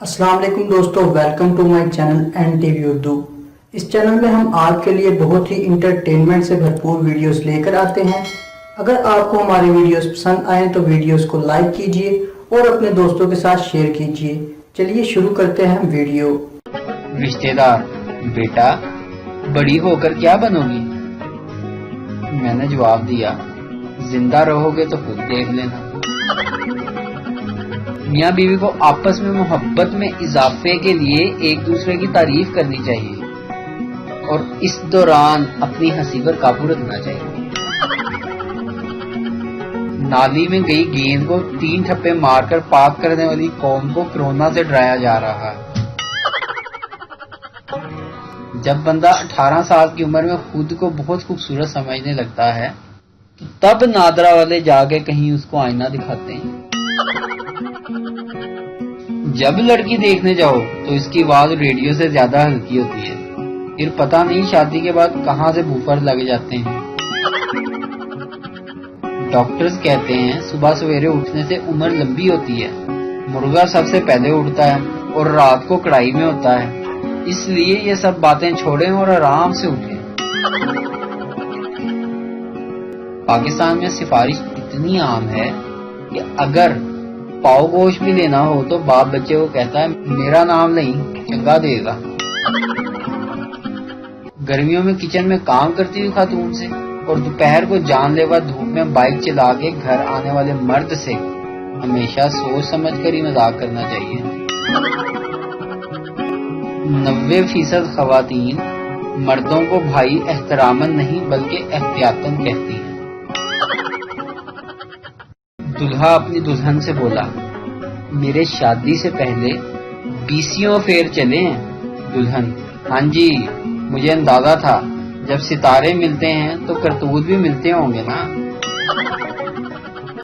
अस्सलाम वालेकुम दोस्तों, welcome to my channel NTV Urdu. इस चैनल में हम आपके लिए बहुत ही इंटरटेनमेंट से भरपूर वीडियोस लेकर आते हैं। अगर आपको हमारे वीडियोस पसंद आए तो वीडियोस को लाइक कीजिए और अपने दोस्तों के साथ शेयर कीजिए। चलिए शुरू करते हैं वीडियो। रिश्तेदार: बेटा, बड़ी होकर क्या बनोगी? मैंने जवाब दिया, जिंदा रहोगे तो खुद देख लेना। मियाँ बीवी को आपस में मोहब्बत में इजाफे के लिए एक दूसरे की तारीफ करनी चाहिए और इस दौरान अपनी हंसी पर काबू रखना चाहिए। नाली में गई गेंद को 3 ठप्पे मारकर पाक करने वाली कौम को कोरोना से डराया जा रहा है। जब बंदा 18 साल की उम्र में खुद को बहुत खूबसूरत समझने लगता है तो तब नादरा वाले जाके कहीं उसको आईना दिखाते हैं। जब लड़की देखने जाओ तो इसकी आवाज रेडियो से ज्यादा हल्की होती है। फिर पता नहीं शादी के बाद कहां से बूफर लग जाते हैं। डॉक्टर्स कहते हैं सुबह सवेरे उठने से उम्र लंबी होती है। मुर्गा सबसे पहले उठता है और रात को कढ़ाई में होता है। इसलिए ये सब बातें छोड़ें और आराम से उठें। पाकिस्तान में सिफारिश इतनी आम है कि अगर पाव गोश्त भी लेना हो तो बाप बच्चे को कहता है मेरा नाम नहीं, चंगा देगा। गर्मियों में किचन में काम करती हुई खातून से और दोपहर को जानलेवा धूप में बाइक चला के घर आने वाले मर्द से हमेशा सोच समझ कर ही मजाक करना चाहिए। 90% खवातीन मर्दों को भाई एहतरामन नहीं बल्कि एहतियातन कहती हैं। दुल्हा अपनी दुल्हन से बोला, मेरे शादी से पहले 20 फेर चले हैं। दुल्हन: हाँ जी, मुझे अंदाजा था, जब सितारे मिलते हैं तो करतूत भी मिलते होंगे ना।